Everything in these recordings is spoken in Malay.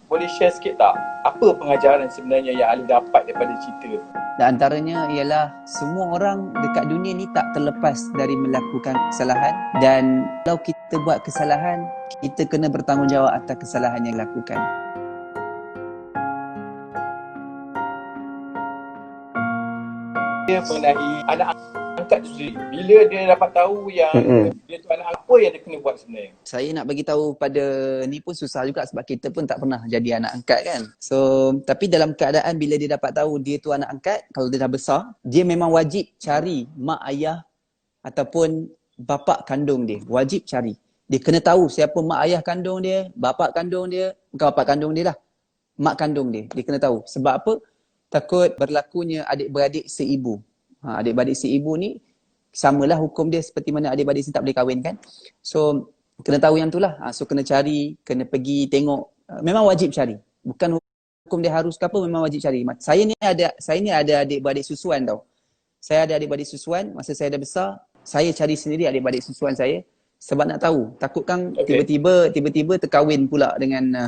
boleh share sikit tak? Apa pengajaran sebenarnya yang Ali dapat daripada cerita tu? Dan antaranya ialah semua orang dekat dunia ni tak terlepas dari melakukan kesalahan, dan kalau kita buat kesalahan, kita kena bertanggungjawab atas kesalahan yang dilakukan. Dia mengenai anak angkat tu sendiri. Bila dia dapat tahu yang dia tu anak apa yang dia kena buat sebenarnya? Saya nak bagi tahu pada ni pun susah juga sebab kita pun tak pernah jadi anak angkat kan. So, tapi dalam keadaan bila dia dapat tahu dia tu anak angkat, kalau dia dah besar, dia memang wajib cari mak ayah ataupun bapa kandung dia. Wajib cari. Dia kena tahu siapa mak ayah kandung dia, bapa kandung dia, bukan bapa kandung dia lah, mak kandung dia. Dia kena tahu. Sebab apa? Takut berlakunya adik-beradik seibu. Adik-beradik seibu ni samalah hukum dia seperti mana adik-beradik sini tak boleh kahwin kan. So kena tahu yang tu lah. So kena cari, kena pergi tengok. Memang wajib cari. Bukan hukum dia harus ke apa, memang wajib cari. Saya ni ada adik-beradik susuan tau. Saya ada adik-beradik susuan, masa saya dah besar, saya cari sendiri adik-beradik susuan saya sebab nak tahu. Takutkan tiba-tiba terkahwin pula dengan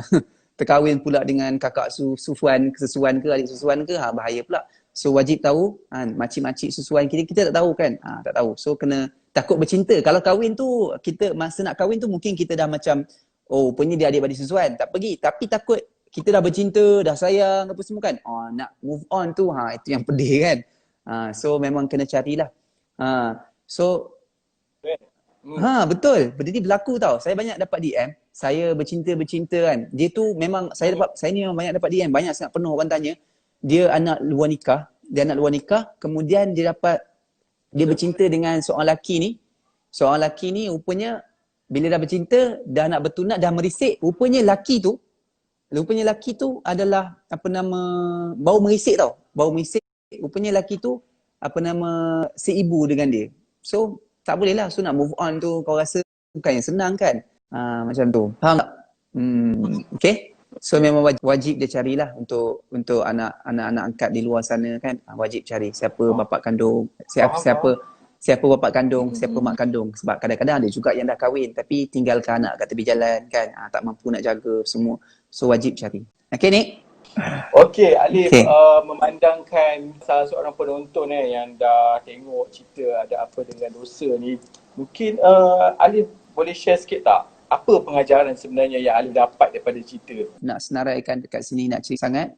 terkahwin pula dengan kakak susuan ke adik susuan ke, bahaya pula. So wajib tahu, makcik-makcik susuan kita tak tahu kan. Tak tahu. So kena takut bercinta. Kalau kahwin tu, kita masa nak kahwin tu mungkin kita dah macam, oh rupanya dia adik-beradik susuan, tak pergi. Tapi takut kita dah bercinta, dah sayang apa semua kan. Nak move on tu, itu yang pedih kan. So memang kena carilah. So betul. Benda ni berlaku tau. Saya banyak dapat DM. Saya bercinta kan. Dia tu memang saya ni memang banyak dapat DM. Banyak sangat penuh orang tanya. Dia anak luar nikah. Kemudian dia bercinta dengan seorang lelaki ni. Seorang lelaki ni rupanya bila dah bercinta, dah nak bertunang, dah merisik. Rupanya lelaki tu adalah bau merisik tau. Bau merisik. Rupanya lelaki tu seibu dengan dia. So tak boleh lah. So nak move on tu kau rasa bukan yang senang kan. Macam tu. Faham tak? Okay. So memang wajib dia carilah untuk anak-anak angkat di luar sana kan. Wajib cari siapa bapa kandung, siapa bapa kandung, siapa mak kandung. Sebab kadang-kadang ada juga yang dah kahwin tapi tinggalkan anak kat tepi jalan kan. Tak mampu nak jaga semua. So wajib cari. Okay Nick? Okey, Alif, memandangkan salah seorang penonton yang dah tengok cerita Ada Apa Dengan Dosa ni, mungkin Alif boleh share sikit tak? Apa pengajaran sebenarnya yang Alif dapat daripada cerita tu? Nak senaraikan dekat sini, nak cerita sangat.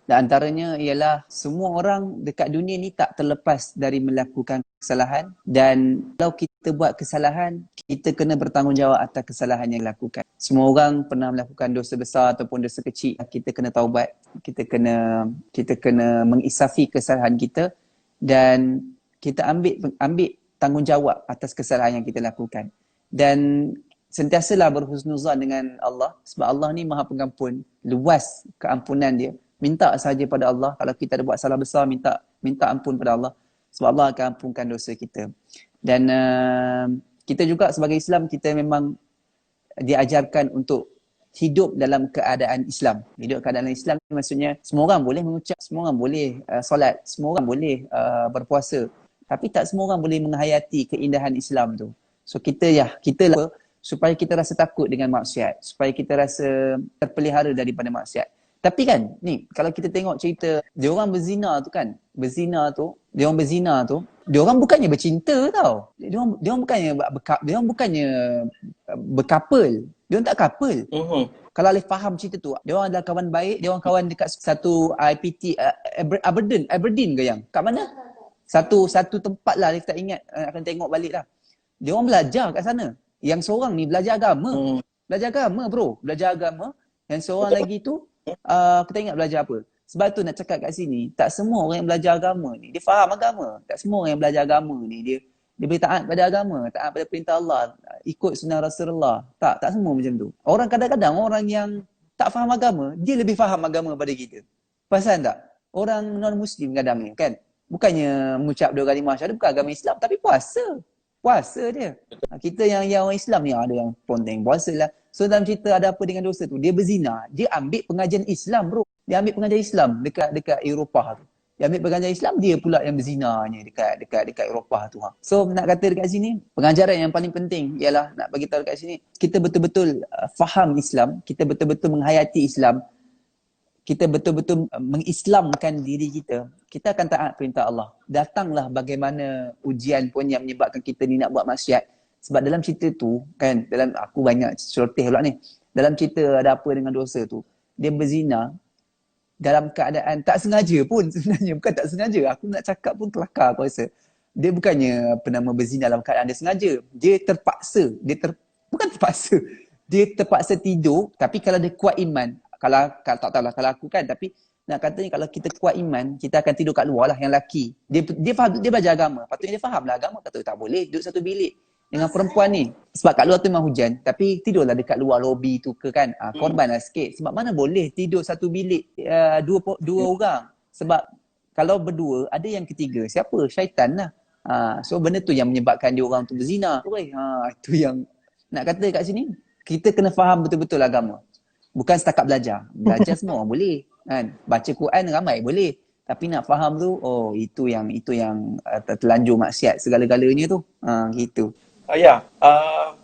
Dan antaranya ialah semua orang dekat dunia ni tak terlepas dari melakukan kesalahan, dan kalau kita buat kesalahan, kita kena bertanggungjawab atas kesalahan yang dilakukan. Semua orang pernah melakukan dosa besar ataupun dosa kecil. Kita kena taubat, kita kena mengisafi kesalahan kita dan kita ambil tanggungjawab atas kesalahan yang kita lakukan. Dan sentiasalah berhusnuzan dengan Allah sebab Allah ni Maha Pengampun, luas keampunan dia. Minta saja pada Allah. Kalau kita ada buat salah besar, minta ampun pada Allah sebab Allah akan ampunkan dosa kita. Dan kita juga sebagai Islam, kita memang diajarkan untuk hidup dalam keadaan Islam. Hidup keadaan Islam maksudnya semua orang boleh mengucap, semua orang boleh solat, semua orang boleh berpuasa. Tapi tak semua orang boleh menghayati keindahan Islam tu. So kita supaya kita rasa takut dengan maksiat, supaya kita rasa terpelihara daripada maksiat. Tapi kan, ni kalau kita tengok cerita dia orang berzina tu, dia orang bukannya bercinta tau. Dia orang bukannya berkapal. Dia orang tak couple. Kalau Alif faham cerita tu, dia orang adalah kawan baik, dia orang kawan dekat satu IPT Aberdeen ke yang? Kat mana? Satu tempat lah, Alif tak ingat, akan tengok balik lah. Dia orang belajar kat sana. Yang seorang ni belajar agama. Belajar agama bro. Belajar agama. Yang seorang lagi tu, kita ingat belajar apa. Sebab tu nak cakap kat sini, tak semua orang yang belajar agama ni, dia faham agama. Tak semua orang yang belajar agama ni, dia boleh taat pada agama, taat pada perintah Allah, ikut sunnah Rasulullah. Tak semua macam tu. Kadang-kadang orang yang tak faham agama, dia lebih faham agama pada kita. Perasan tak? Orang non-Muslim kadang ni kan, bukannya mengucap 2 kalimah syahadat, bukan agama Islam, tapi puasa dia. Kita yang orang Islam ni ada yang ponteng puasa lah. So dalam cerita Ada Apa Dengan Dosa tu, dia berzina. Dia ambil pengajian Islam bro. Dia ambil pengajian Islam dekat Eropah tu. Yang ambil pengajaran Islam, dia pula yang berzinanya dekat Eropah tu. So nak kata dekat sini, pengajaran yang paling penting ialah nak bagi tahu dekat sini, kita betul-betul faham Islam, kita betul-betul menghayati Islam, kita betul-betul mengislamkan diri kita, kita akan taat perintah Allah. Datanglah bagaimana ujian pun yang menyebabkan kita ni nak buat maksiat. Sebab dalam cerita tu, kan, dalam aku banyak seroteh pula ni. Dalam cerita ada apa dengan dosa tu, dia berzina dalam keadaan tak sengaja pun sebenarnya. Bukan tak sengaja. Aku nak cakap pun kelakar aku rasa. Dia bukannya berzina dalam keadaan dia sengaja. Dia terpaksa. Bukan terpaksa. Dia terpaksa tidur. Tapi kalau dia kuat iman, kalau tak tahulah kalau aku kan, tapi nak katanya kalau kita kuat iman, kita akan tidur kat luar lah yang lelaki. Dia faham, dia belajar agama. Patutnya dia faham lah agama. Kata tak boleh duduk satu bilik dengan perempuan ni. Sebab kat luar tu memang hujan. Tapi tidurlah dekat luar lobi tu ke kan. Korbanlah sikit. Sebab mana boleh tidur satu bilik dua orang. Sebab kalau berdua, ada yang ketiga. Siapa? Syaitan lah. So benda tu yang menyebabkan dia orang tu berzina. Itu yang nak kata kat sini. Kita kena faham betul-betul agama. Bukan setakat belajar. Belajar semua orang boleh. Kan? Baca Quran ramai boleh. Tapi nak faham tu, itu yang terlanjur maksiat segala-galanya tu. Gitu.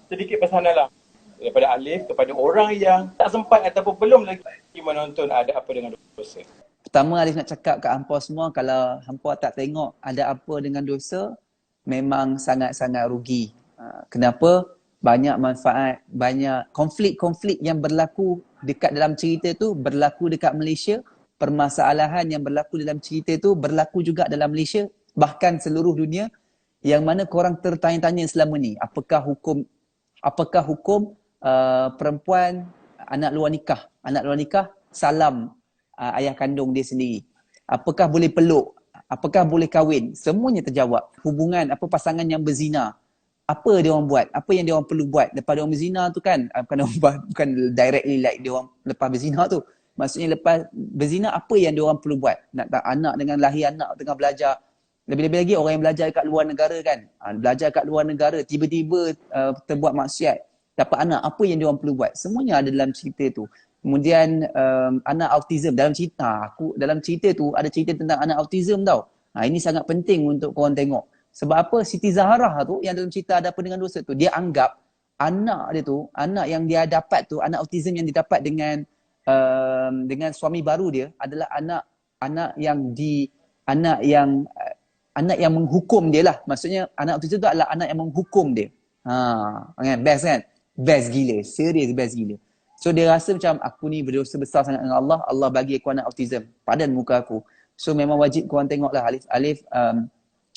Sedikit pesanan lah daripada Alif kepada orang yang tak sempat ataupun belum lagi menonton Ada Apa Dengan Dosa. Pertama, Alif nak cakap kat hampa semua, kalau hampa tak tengok Ada Apa Dengan Dosa, memang sangat-sangat rugi. Kenapa? Banyak manfaat, banyak konflik-konflik yang berlaku dekat dalam cerita tu berlaku dekat Malaysia. Permasalahan yang berlaku dalam cerita tu berlaku juga dalam Malaysia, bahkan seluruh dunia. Yang mana korang tertanya-tanya selama ni, apakah hukum perempuan anak luar nikah salam ayah kandung dia sendiri? Apakah boleh peluk? Apakah boleh kahwin? Semuanya terjawab. Hubungan pasangan yang berzina, apa dia orang buat? Apa yang dia orang perlu buat lepas dia orang berzina tu kan? Bukan directly like dia orang lepas berzina tu. Maksudnya lepas berzina, apa yang dia orang perlu buat? Nak anak dengan lahir anak tengah belajar. Lebih-lebih lagi orang yang belajar kat luar negara kan. Belajar kat luar negara, tiba-tiba terbuat maksiat, dapat anak. Apa yang dia orang perlu buat? Semuanya ada dalam cerita tu. Kemudian anak autism. Dalam cerita tu ada cerita tentang anak autism tau. Ini sangat penting untuk korang tengok. Sebab apa? Siti Zahra tu yang dalam cerita Ada Apa Dengan Dosa tu, dia anggap anak dia tu, anak yang dia dapat tu, anak autism yang didapat dengan suami baru dia adalah anak yang menghukum dia lah. Maksudnya anak autism tu adalah anak yang menghukum dia. Kan? Best kan? Best gila. Serius best gila. So dia rasa macam aku ni berdosa besar sangat dengan Allah. Allah bagi aku anak autism padan muka aku. So memang wajib korang tengok lah Alif.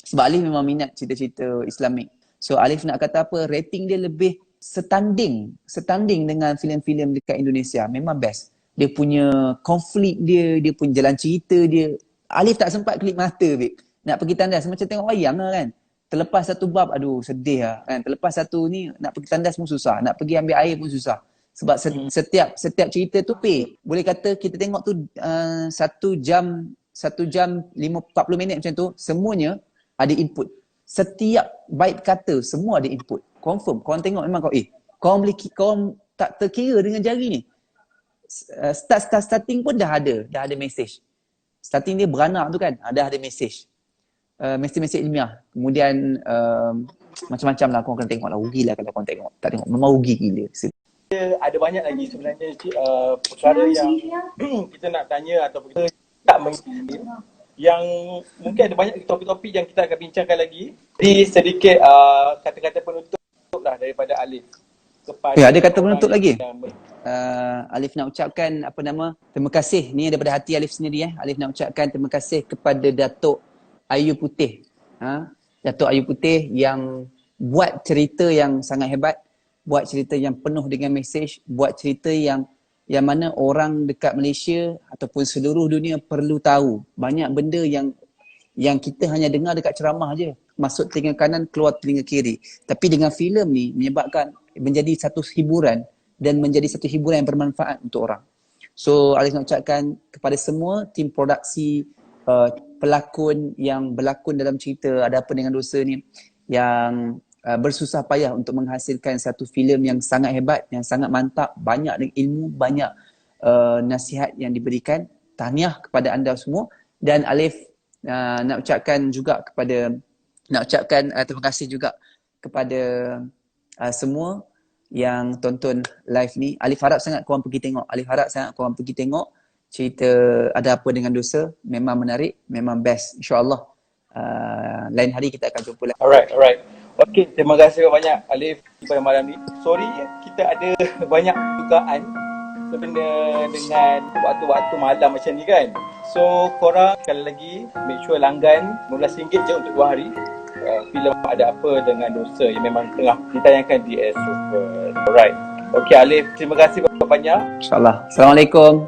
Sebab Alif memang minat cerita-cerita Islamik. So Alif nak kata apa, rating dia lebih setanding dengan filem-filem dekat Indonesia. Memang best. Dia punya konflik dia punya jalan cerita dia. Alif tak sempat kelip mata, babe. Nak pergi tandas macam tengok wayang lah kan. Terlepas satu bab, aduh sedih lah kan. Terlepas satu ni, nak pergi tandas pun susah. Nak pergi ambil air pun susah. Sebab setiap cerita tu boleh kata kita tengok tu 1 jam 40 minit macam tu, semuanya ada input. Setiap bait kata semua ada input. Confirm. Korang tengok memang korang tak terkira dengan jari ni. Starting pun dah ada message. Starting dia beranak tu kan, dah ada message. Message ilmiah. Kemudian macam-macam lah korang kena tengok lah. Rugi lah kalau korang tengok. Tak tengok, memang rugi gila. Ada banyak lagi sebenarnya perkara yang kita nak tanya ataupun kita tak yang mungkin ada banyak topik-topik yang kita akan bincangkan lagi. Jadi sedikit kata-kata penutup lah daripada Alif kepada ada kata penutup lagi. Alif nak ucapkan terima kasih ni daripada hati Alif sendiri. Alif nak ucapkan terima kasih kepada Datuk Ayu Putih. Datuk Ayu Putih yang buat cerita yang sangat hebat, buat cerita yang penuh dengan mesej, buat cerita yang mana orang dekat Malaysia ataupun seluruh dunia perlu tahu. Banyak benda yang kita hanya dengar dekat ceramah je. Masuk telinga kanan, keluar telinga kiri. Tapi dengan filem ni menjadi satu hiburan dan menjadi satu hiburan yang bermanfaat untuk orang. So Alif nak ucapkan kepada semua tim produksi, pelakon yang berlakon dalam cerita Ada Apa Dengan Dosa ni, yang bersusah payah untuk menghasilkan satu filem yang sangat hebat, yang sangat mantap, banyak ilmu, banyak nasihat yang diberikan. Tahniah kepada anda semua. Dan Alif Nak ucapkan terima kasih juga kepada semua yang tonton live ni. Alif harap sangat korang pergi tengok cerita Ada Apa Dengan Dosa. Memang menarik, memang best, insyaAllah. Lain hari kita akan jumpa lagi. Alright. Okay, terima kasih banyak Alif pada malam ni. Sorry, kita ada banyak dugaan sebenarnya dengan waktu-waktu malam macam ni kan. So korang sekali lagi make sure langgan RM15 je untuk 2 hari filem Ada Apa Dengan Dosa yang memang tengah ditayangkan di Astro. Alright. Okay Alif, terima kasih banyak. InsyaAllah. Assalamualaikum.